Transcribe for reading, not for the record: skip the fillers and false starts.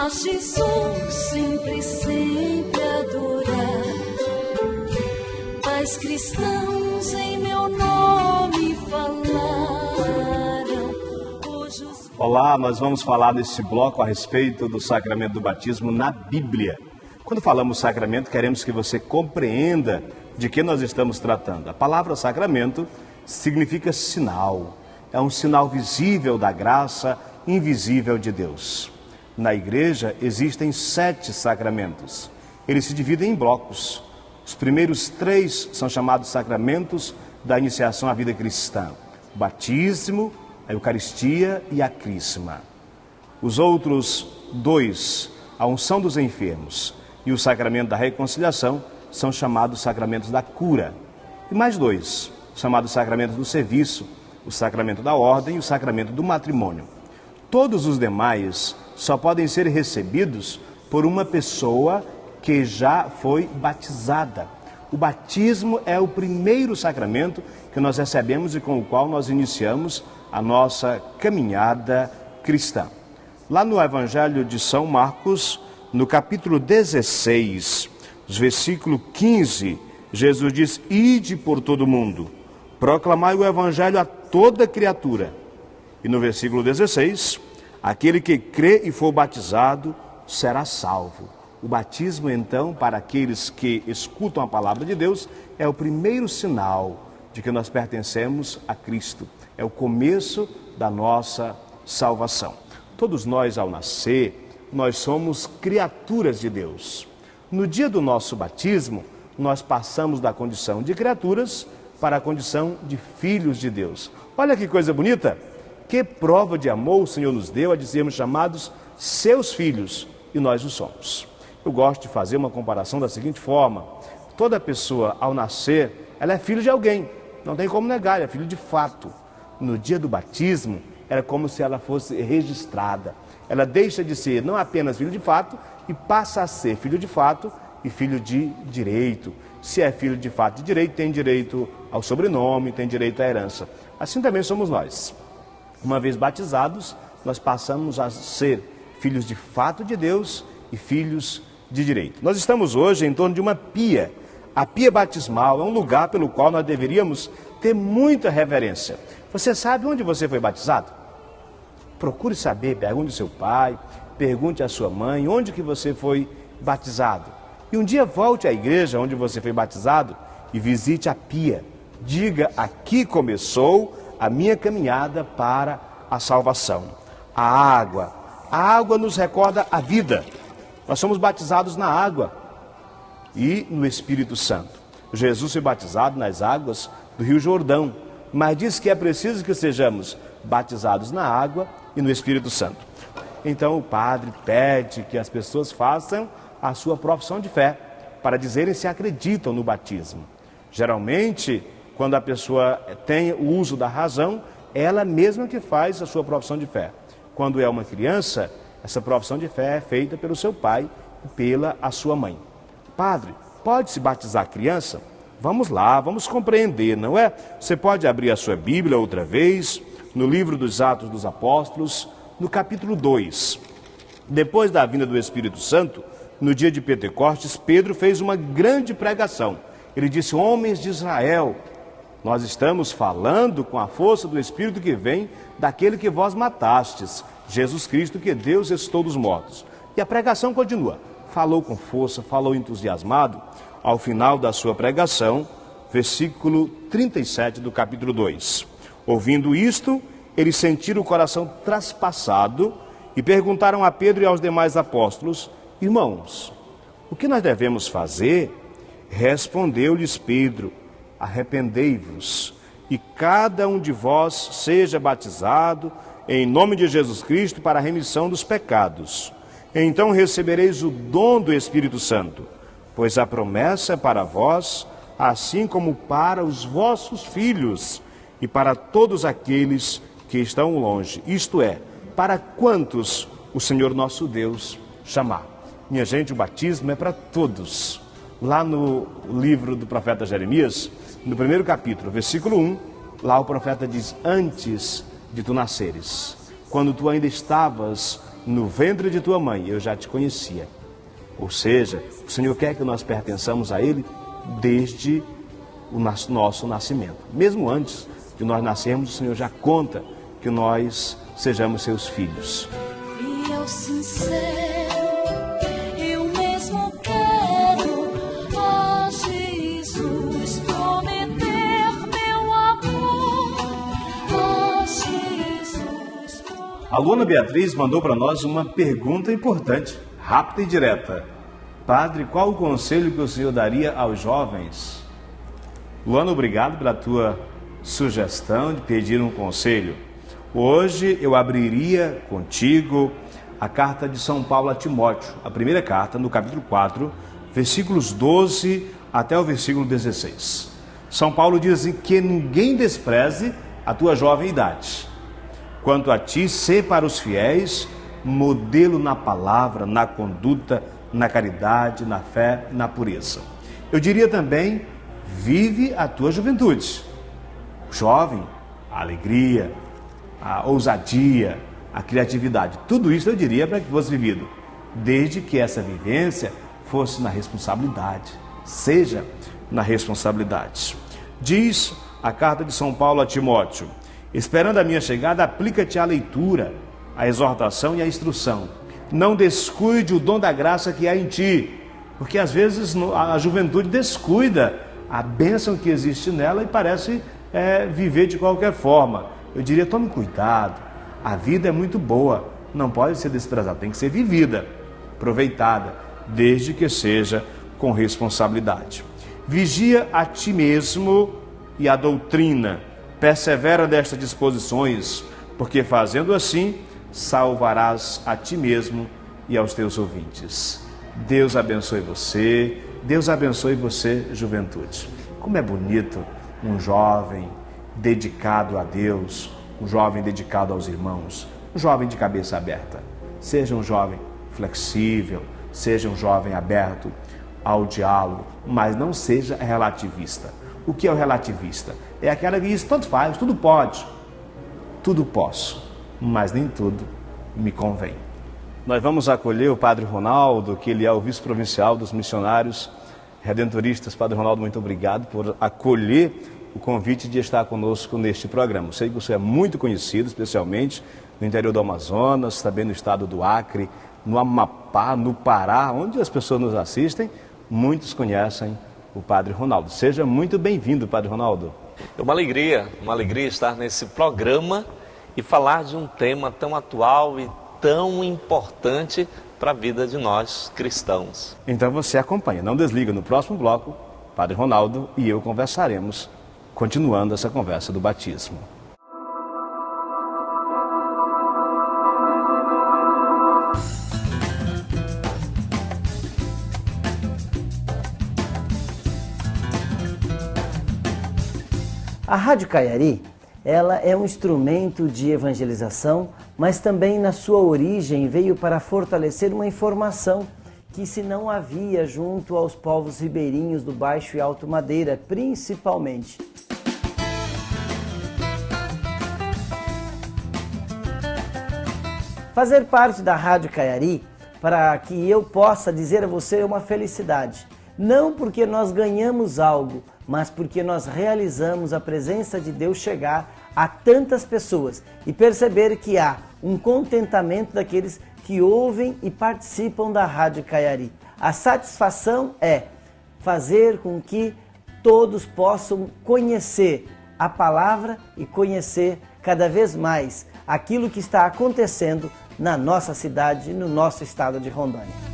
Mas Jesus sempre, sempre adorar. Pais cristãos em meu nome falaram. Olá, nós vamos falar nesse bloco a respeito do sacramento do batismo na Bíblia. Quando falamos sacramento, queremos que você compreenda de que nós estamos tratando. A palavra sacramento significa sinal. É um sinal visível da graça invisível de Deus. Na igreja existem 7 sacramentos. Eles se dividem em blocos. Os primeiros 3 são chamados sacramentos da iniciação à vida cristã: o batismo, a Eucaristia e a Crisma. Os outros 2, a unção dos enfermos e o sacramento da reconciliação, são chamados sacramentos da cura. E mais 2, chamados sacramentos do serviço, o sacramento da ordem e o sacramento do matrimônio. Todos os demais só podem ser recebidos por uma pessoa que já foi batizada. O batismo é o primeiro sacramento que nós recebemos e com o qual nós iniciamos a nossa caminhada cristã. Lá no Evangelho de São Marcos, no capítulo 16, versículo 15, Jesus diz: "Ide por todo o mundo, proclamai o Evangelho a toda criatura." E no versículo 16, "Aquele que crê e for batizado será salvo." O batismo, então, para aqueles que escutam a palavra de Deus, é o primeiro sinal de que nós pertencemos a Cristo. É o começo da nossa salvação. Todos nós, ao nascer, nós somos criaturas de Deus. No dia do nosso batismo, nós passamos da condição de criaturas para a condição de filhos de Deus. Olha que coisa bonita! Que prova de amor o Senhor nos deu a de sermos chamados seus filhos, e nós o somos. Eu gosto de fazer uma comparação da seguinte forma: toda pessoa, ao nascer, ela é filho de alguém, não tem como negar, é filho de fato. No dia do batismo, era como se ela fosse registrada. Ela deixa de ser não apenas filho de fato e passa a ser filho de fato e filho de direito. Se é filho de fato e de direito, tem direito ao sobrenome, tem direito à herança. Assim também somos nós. Uma vez batizados, nós passamos a ser filhos de fato de Deus e filhos de direito. Nós estamos hoje em torno de uma pia. A pia batismal é um lugar pelo qual nós deveríamos ter muita reverência. Você sabe onde você foi batizado? Procure saber, pergunte ao seu pai, pergunte à sua mãe, onde que você foi batizado. E um dia volte à igreja onde você foi batizado e visite a pia. Diga: aqui começou a minha caminhada para a salvação. A água nos recorda a vida. Nós somos batizados na água e no Espírito Santo. Jesus foi batizado nas águas do Rio Jordão, mas diz que é preciso que sejamos batizados na água e no Espírito Santo. Então o padre pede que as pessoas façam a sua profissão de fé, para dizerem se acreditam no batismo. Geralmente, quando a pessoa tem o uso da razão, ela mesma que faz a sua profissão de fé. Quando é uma criança, essa profissão de fé é feita pelo seu pai e pela a sua mãe. Padre, pode-se batizar a criança? Vamos lá, vamos compreender, não é? Você pode abrir a sua Bíblia outra vez, no livro dos Atos dos Apóstolos, no capítulo 2. Depois da vinda do Espírito Santo, no dia de Pentecostes, Pedro fez uma grande pregação. Ele disse: homens de Israel, nós estamos falando com a força do Espírito que vem daquele que vós matastes, Jesus Cristo, que Deus ressuscitou dos mortos. E a pregação continua. Falou com força, falou entusiasmado. Ao final da sua pregação, versículo 37 do capítulo 2. Ouvindo isto, eles sentiram o coração traspassado e perguntaram a Pedro e aos demais apóstolos: irmãos, o que nós devemos fazer? Respondeu-lhes Pedro: arrependei-vos e cada um de vós seja batizado em nome de Jesus Cristo para a remissão dos pecados. Então recebereis o dom do Espírito Santo, pois a promessa é para vós, assim como para os vossos filhos e para todos aqueles que estão longe, isto é, para quantos o Senhor nosso Deus chamar. Minha gente, o batismo é para todos. Lá no livro do profeta Jeremias, no primeiro capítulo, versículo 1, lá o profeta diz: antes de tu nasceres, quando tu ainda estavas no ventre de tua mãe eu já te conhecia. Ou seja, o Senhor quer que nós pertençamos a Ele desde o nosso nascimento. Mesmo antes de nós nascermos, o Senhor já conta que nós sejamos seus filhos. Fiel, sincero, eu mesmo quero a Jesus prometer meu amor. A Jesus prometer. A Luana Beatriz mandou para nós uma pergunta importante, rápida e direta. Padre, qual o conselho que o Senhor daria aos jovens? Luana, obrigado pela tua sugestão de pedir um conselho. Hoje eu abriria contigo a carta de São Paulo a Timóteo, a primeira carta, no capítulo 4, versículos 12 até o versículo 16. São Paulo diz que ninguém despreze a tua jovem idade. Quanto a ti, sê para os fiéis modelo na palavra, na conduta, na caridade, na fé, na pureza. Eu diria também, vive a tua juventude. Jovem, a alegria, a ousadia, a criatividade, tudo isso eu diria para que fosse vivido, desde que essa vivência fosse na responsabilidade, seja na responsabilidade. Diz a carta de São Paulo a Timóteo: esperando a minha chegada, aplica-te à leitura, à exortação e à instrução. Não descuide o dom da graça que há em ti, porque às vezes a juventude descuida a bênção que existe nela e parece viver de qualquer forma. Eu diria, tome cuidado, a vida é muito boa, não pode ser desprezada, tem que ser vivida, aproveitada, desde que seja com responsabilidade. Vigia a ti mesmo e a doutrina, persevera nestas disposições, porque fazendo assim, salvarás a ti mesmo e aos teus ouvintes. Deus abençoe você, juventude. Como é bonito um jovem dedicado a Deus, um jovem dedicado aos irmãos, um jovem de cabeça aberta. Seja um jovem flexível, seja um jovem aberto ao diálogo, mas não seja relativista. O que é o relativista? É aquela que diz, tanto faz, tudo pode, tudo posso, mas nem tudo me convém. Nós vamos acolher o Padre Ronaldo, que ele é o vice-provincial dos missionários redentoristas. Padre Ronaldo, muito obrigado por acolher o convite de estar conosco neste programa. Sei que você é muito conhecido, especialmente no interior do Amazonas, também no estado do Acre, no Amapá, no Pará, onde as pessoas nos assistem, muitos conhecem o Padre Ronaldo. Seja muito bem-vindo, Padre Ronaldo. É uma alegria estar nesse programa e falar de um tema tão atual e tão importante para a vida de nós cristãos. Então você acompanha, não desliga. No próximo bloco, Padre Ronaldo e eu conversaremos, continuando essa conversa do batismo. A Rádio Caiari, ela é um instrumento de evangelização, mas também na sua origem veio para fortalecer uma informação que se não havia junto aos povos ribeirinhos do Baixo e Alto Madeira, principalmente. Fazer parte da Rádio Caiari, para que eu possa dizer a você, é uma felicidade. Não porque nós ganhamos algo, mas porque nós realizamos a presença de Deus chegar a tantas pessoas e perceber que há um contentamento daqueles que ouvem e participam da Rádio Caiari. A satisfação é fazer com que todos possam conhecer a palavra e conhecer cada vez mais aquilo que está acontecendo na nossa cidade e no nosso estado de Rondônia.